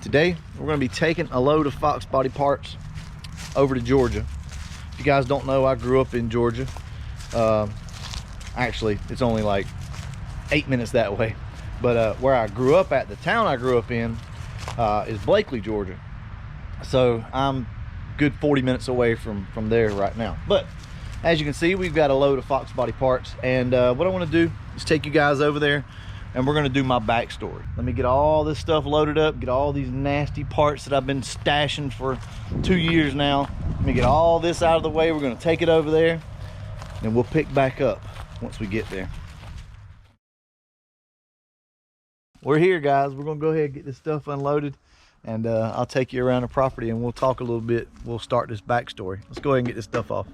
Today we're going to be taking a load of Fox body parts over to Georgia. If you guys don't know, I grew up in Georgia. Actually, it's only like 8 minutes that way. But where I grew up at, the town I grew up in, is Blakely, Georgia. So I'm good 40 minutes away from there right now. But as you can see, we've got a load of Fox body parts, and what I want to do is take you guys over there and we're going to do my backstory. Let me get all this stuff loaded up, get all these nasty parts that I've been stashing for 2 years now. Let me get all this out of the way. We're going to take it over there and we'll pick back up once we get there. We're here, guys. We're going to go ahead and get this stuff unloaded, and I'll take you around the property and we'll talk a little bit. We'll start this backstory. Let's go ahead and get this stuff off.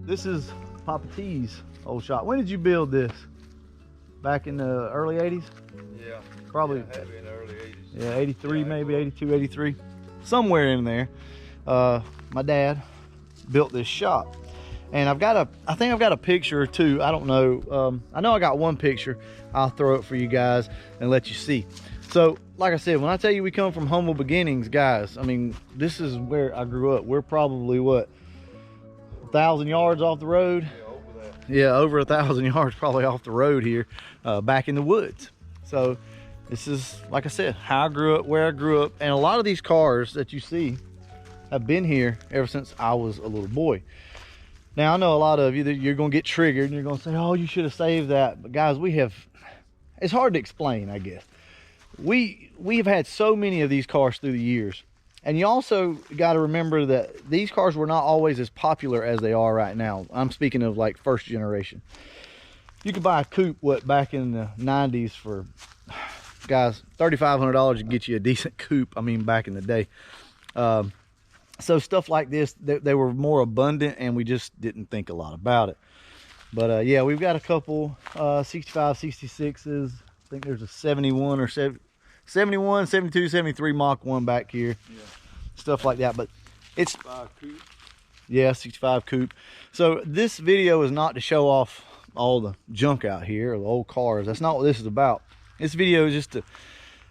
This is Papa T's old shop. When did you build this? Back in the early 80s? Yeah. Probably. Yeah, in the early 80s. Yeah, 83 maybe, 82, 83. Somewhere in there. My dad built this shop. And I think I've got a picture or two. I don't know. I know I got one picture. I'll throw it for you guys and let you see. So, like I said, when I tell you we come from humble beginnings, guys, I mean, this is where I grew up. We're probably, what, 1,000 yards off the road? Yeah, over that. Yeah, over 1,000 yards probably off the road here, back in the woods. So this is, like I said, how I grew up, where I grew up. And a lot of these cars that you see have been here ever since I was a little boy. Now, I know a lot of you that you're going to get triggered and you're going to say, oh, you should have saved that. But guys, it's hard to explain, I guess. We've had so many of these cars through the years. And you also got to remember that these cars were not always as popular as they are right now. I'm speaking of like first generation. You could buy a coupe, back in the 90s for, guys, $3,500 to get you a decent coupe. I mean, back in the day. So stuff like this, they were more abundant and we just didn't think a lot about it. But yeah, we've got a couple 65, 66s. I think there's a 71 or 71, 72, 73 Mach 1 back here. Yeah. Stuff like that. But it's 65 coupe. Yeah, 65 coupe. So this video is not to show off all the junk out here or the old cars. That's not what this is about. This video is just to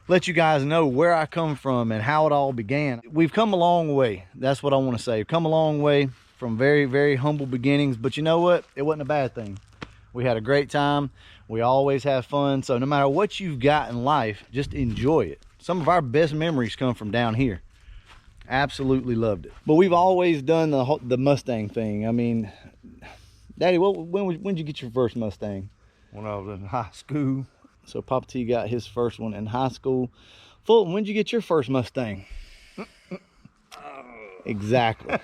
let you guys know where I come from and how it all began. We've come a long way. That's what I want to say. We've come a long way from very, very humble beginnings. But you know what? It wasn't a bad thing. We had a great time. We always have fun. So no matter what you've got in life, just enjoy it. Some of our best memories come from down here. Absolutely loved it. But we've always done the Mustang thing. I mean, Daddy, when did you get your first Mustang? When I was in high school. So Papa T got his first one in high school. Fulton, when did you get your first Mustang? Exactly.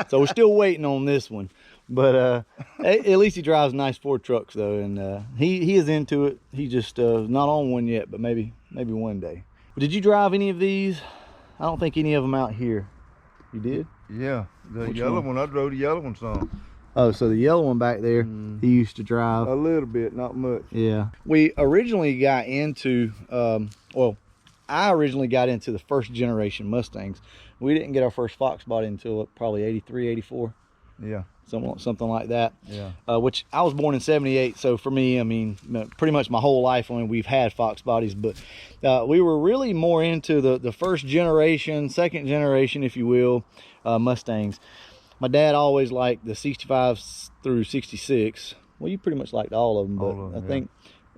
So we're still waiting on this one. But at least he drives nice Ford trucks though, and he is into it. He just not on one yet, but maybe one day. But did you drive any of these? I don't think any of them out here. You did? Yeah, the Which yellow one? one. I drove the yellow one some. Oh, so the yellow one back there, he used to drive. A little bit, not much. Yeah. We originally got into, well, I originally got into the first generation Mustangs. We didn't get our first Fox body until probably 83, 84. Yeah. Something like that. Yeah. Which I was born in 78, so for me, I mean, pretty much my whole life, I mean, we've had Fox bodies, but we were really more into the first generation, second generation, if you will, Mustangs. My dad always liked the 65 through 66. Well, you pretty much liked all of them, but I think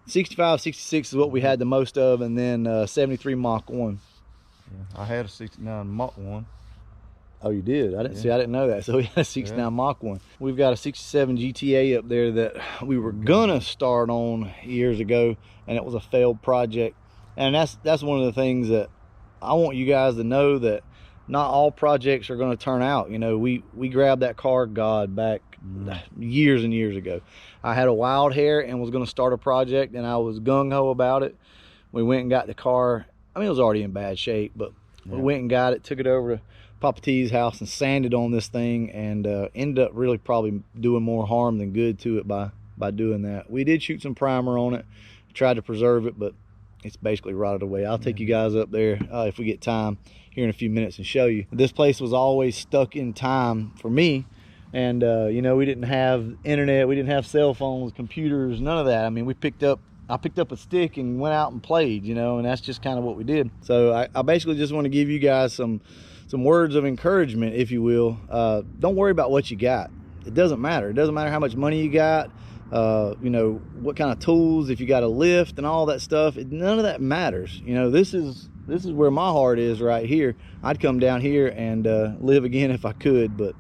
65, 66 is what we had the most of, and then 73 Mach 1. Yeah. I had a 69 Mach 1. Oh, you did? I didn't know that. So we had a 69 Mach 1. We've got a 67 GTA up there that we were gonna start on years ago, and it was a failed project. And that's one of the things that I want you guys to know, that not all projects are going to turn out. You know, we grabbed that car, God, back years and years ago. I had a wild hair and was going to start a project, and I was gung-ho about it. We went and got the car. I mean, it was already in bad shape, but We went and got it, took it over to Papa T's house and sanded on this thing, and ended up really probably doing more harm than good to it by doing that. We did shoot some primer on it, tried to preserve it, but it's basically rotted away. I'll take you guys up there if we get time here in a few minutes and show you. This place was always stuck in time for me, and you know, we didn't have internet, we didn't have cell phones, computers, none of that. I mean, I picked up a stick and went out and played, you know, and that's just kind of what we did. So I basically just want to give you guys some words of encouragement, if you will. Don't worry about what you got. It doesn't matter. It doesn't matter how much money you got, you know, what kind of tools, if you got a lift and all that stuff. None of that matters. You know, this is where my heart is right here. I'd come down here and live again if I could, but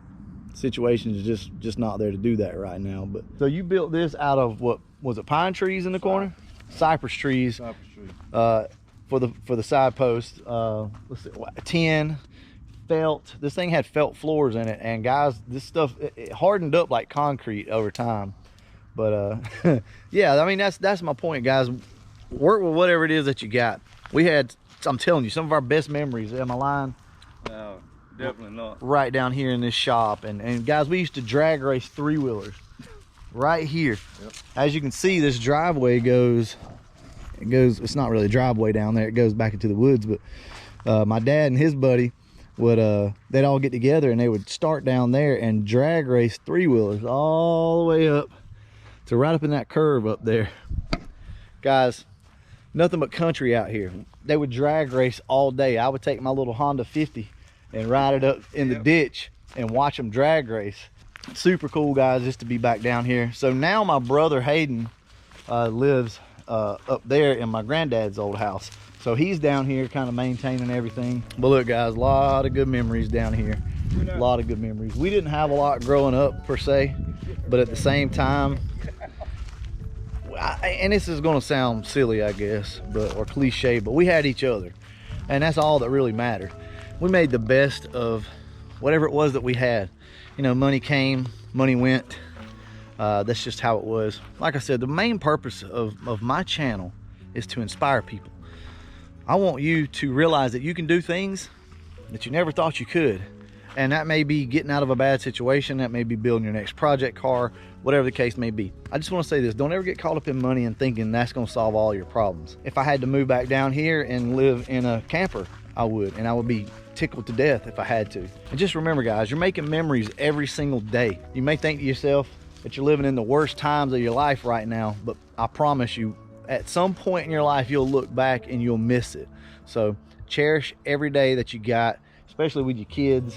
the situation is just not there to do that right now. But so you built this out of, what was it, pine trees in the corner? Cypress trees. Cypress trees. For the side post. Let's see, tin, felt. This thing had felt floors in it, and guys, this stuff, it hardened up like concrete over time. But yeah, I mean, that's my point, guys. Work with whatever it is that you got. We had, I'm telling you, some of our best memories. Am I lying? No, definitely not. Right down here in this shop. And guys, we used to drag race three-wheelers right here. Yep. As you can see, this driveway goes, it's not really a driveway down there, it goes back into the woods. But my dad and his buddy would they'd all get together and they would start down there and drag race three-wheelers all the way up to right up in that curve up there. Guys, nothing but country out here. They would drag race all day. I would take my little Honda 50 and ride it up in the ditch and watch them drag race. Super cool, guys, just to be back down here. So now my brother Hayden lives up there in my granddad's old house. So he's down here kind of maintaining everything. But look, guys, a lot of good memories down here. A lot of good memories. We didn't have a lot growing up per se, but at the same time, and this is going to sound silly, I guess, or cliche, but we had each other, and that's all that really mattered. We made the best of whatever it was that we had. You know, money came, money went. That's just how it was. Like I said, the main purpose of my channel is to inspire people. I want you to realize that you can do things that you never thought you could. And that may be getting out of a bad situation, that may be building your next project car, whatever the case may be. I just want to say this: don't ever get caught up in money and thinking that's going to solve all your problems. If I had to move back down here and live in a camper, I would, and I would be tickled to death if I had to. And just remember, guys, you're making memories every single day. You may think to yourself that you're living in the worst times of your life right now, but I promise you, at some point in your life, you'll look back and you'll miss it. So cherish every day that you got, especially with your kids,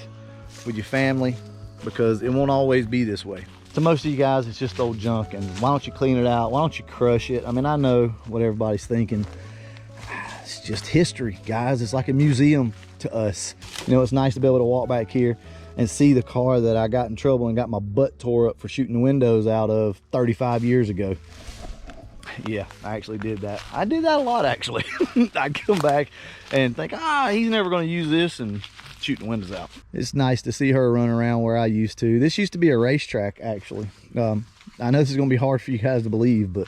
with your family, because it won't always be this way. To most of you guys, it's just old junk, and why don't you clean it out? Why don't you crush it? I mean, I know what everybody's thinking. It's just history, guys. It's like a museum to us. You know, it's nice to be able to walk back here and see the car that I got in trouble and got my butt tore up for shooting the windows out of 35 years ago. Yeah, I actually did that. I did that a lot, actually. I'd come back and think, he's never going to use this, and shoot the windows out. It's nice to see her run around where I used to. This used to be a racetrack, actually. I know this is going to be hard for you guys to believe, but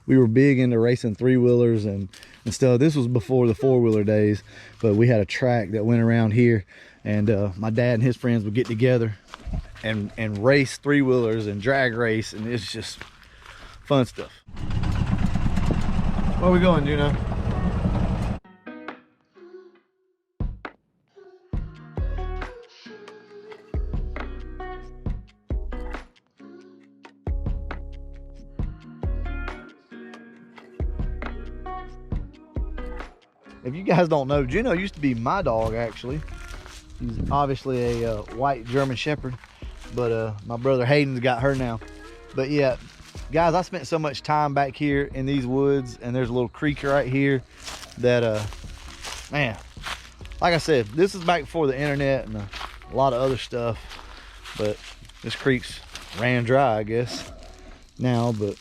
we were big into racing three-wheelers and stuff. This was before the four-wheeler days, but we had a track that went around here, and my dad and his friends would get together and race three-wheelers and drag race, and it's just fun stuff. Where are we going, Juno? If you guys don't know, Juno used to be my dog, actually. She's obviously a white German Shepherd, but my brother Hayden's got her now. But yeah, guys, I spent so much time back here in these woods, and there's a little creek right here that, man, like I said, this is back before the internet and a lot of other stuff, but this creek's ran dry, I guess, now, but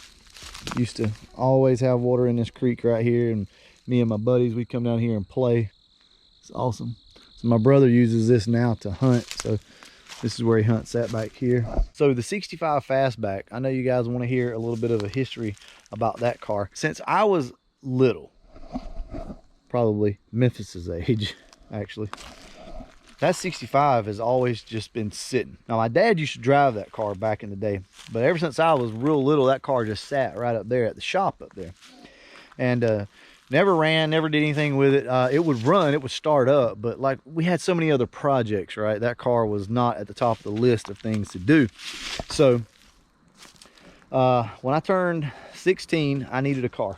used to always have water in this creek right here, and me and my buddies, we'd come down here and play. It's awesome. So my brother uses this now to hunt, so this is where he hunts at back here. So the 65 Fastback, I know you guys want to hear a little bit of a history about that car. Since I was little, probably Memphis's age, actually. That 65 has always just been sitting. Now, my dad used to drive that car back in the day, but ever since I was real little, that car just sat right up there at the shop up there. And never ran, never did anything with it. It would run, it would start up, but like we had so many other projects, right? That car was not at the top of the list of things to do. So when I turned 16, I needed a car.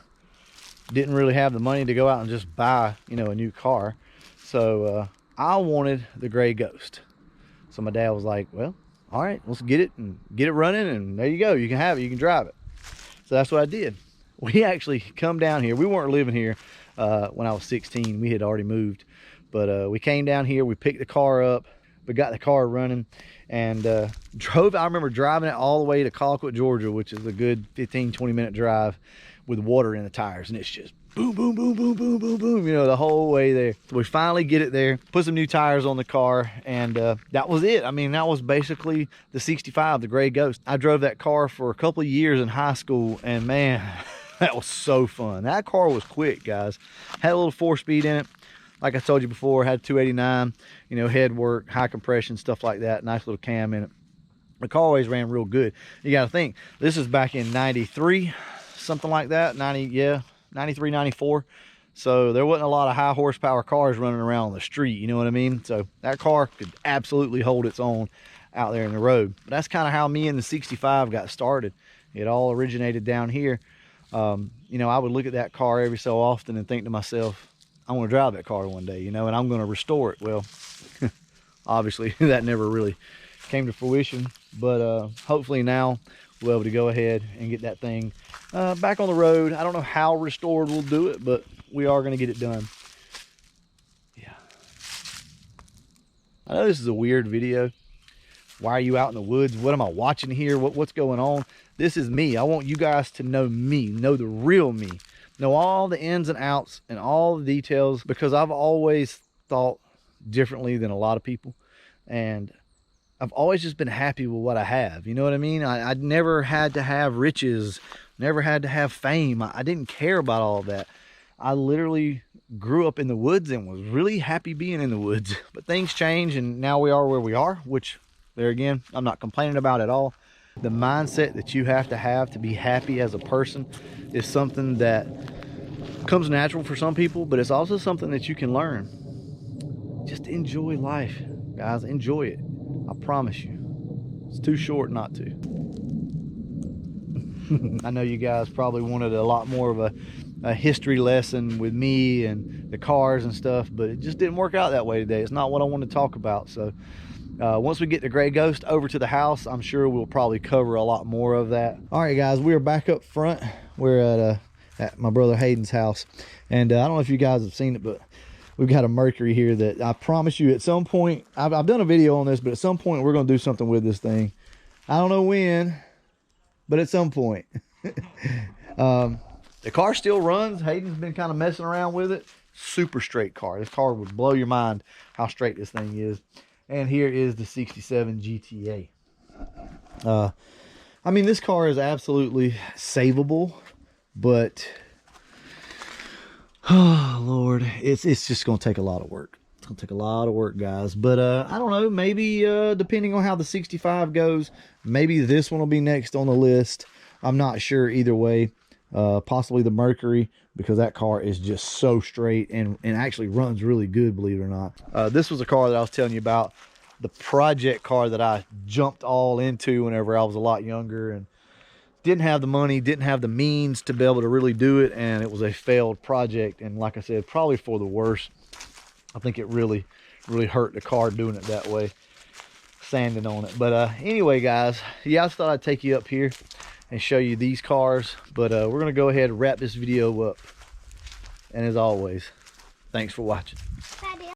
Didn't really have the money to go out and just buy, you know, a new car. So I wanted the Grey Ghost. So my dad was like, well, all right, let's get it and get it running, and there you go. You can have it, you can drive it. So that's what I did. We actually come down here. We weren't living here when I was 16. We had already moved. But we came down here, we picked the car up, we got the car running, and drove. I remember driving it all the way to Colquitt, Georgia, which is a good 15-20 minute drive with water in the tires, and it's just boom, boom, boom, boom, boom, boom, boom, you know, the whole way there. We finally get it there, put some new tires on the car, and that was it. I mean, that was basically the 65, the Grey Ghost. I drove that car for a couple of years in high school, and man, that was so fun. That car was quick, guys. Had a little 4-speed in it. Like I told you before, had 289, you know, head work, high compression, stuff like that. Nice little cam in it. The car always ran real good. You got to think, this is back in 93, something like that. 93, 94. So there wasn't a lot of high horsepower cars running around on the street, you know what I mean? So that car could absolutely hold its own out there in the road. But that's kind of how me and the 65 got started. It all originated down here. You know, I would look at that car every so often and think to myself, I want to drive that car one day, you know, and I'm going to restore it. Well, obviously that never really came to fruition, but hopefully now we'll be able to go ahead and get that thing back on the road. I don't know how restored we'll do it, but we are going to get it done. Yeah. I know this is a weird video. Why are you out in the woods? What am I watching here? What's going on? This is me. I want you guys to know me, know the real me, know all the ins and outs and all the details, because I've always thought differently than a lot of people. And I've always just been happy with what I have. You know what I mean? I never had to have riches, never had to have fame. I didn't care about all of that. I literally grew up in the woods and was really happy being in the woods. But things change, and now we are where we are, which there again, I'm not complaining about at all. The mindset that you have to be happy as a person is something that comes natural for some people, but it's also something that you can learn. Just enjoy life, guys. Enjoy it. I promise you. It's too short not to. I know you guys probably wanted a lot more of a history lesson with me and the cars and stuff, but it just didn't work out that way today. It's not what I want to talk about. So once we get the Grey Ghost over to the house, I'm sure we'll probably cover a lot more of that. All right, guys, we are back up front. We're at my brother Hayden's house, and I don't know if you guys have seen it, but we've got a Mercury here that I promise you at some point, I've done a video on this, but at some point we're going to do something with this thing. I don't know when, but at some point. The car still runs. Hayden's been kind of messing around with it. Super straight car. This car would blow your mind how straight this thing is. And here is the 67 GTA. I mean, this car is absolutely savable, but oh Lord, it's just gonna take a lot of work. It's gonna take a lot of work, guys. But I don't know, maybe depending on how the 65 goes, maybe this one will be next on the list. I'm not sure either way. Possibly the Mercury, because that car is just so straight and actually runs really good, believe it or not. This was a car that I was telling you about, the project car that I jumped all into whenever I was a lot younger and didn't have the money, didn't have the means to be able to really do it, and it was a failed project. And like I said, probably for the worse. I think it really hurt the car doing it that way, sanding on it. But anyway, guys, yeah, I just thought I'd take you up here and show you these cars. But we're gonna go ahead and wrap this video up, and as always, thanks for watching.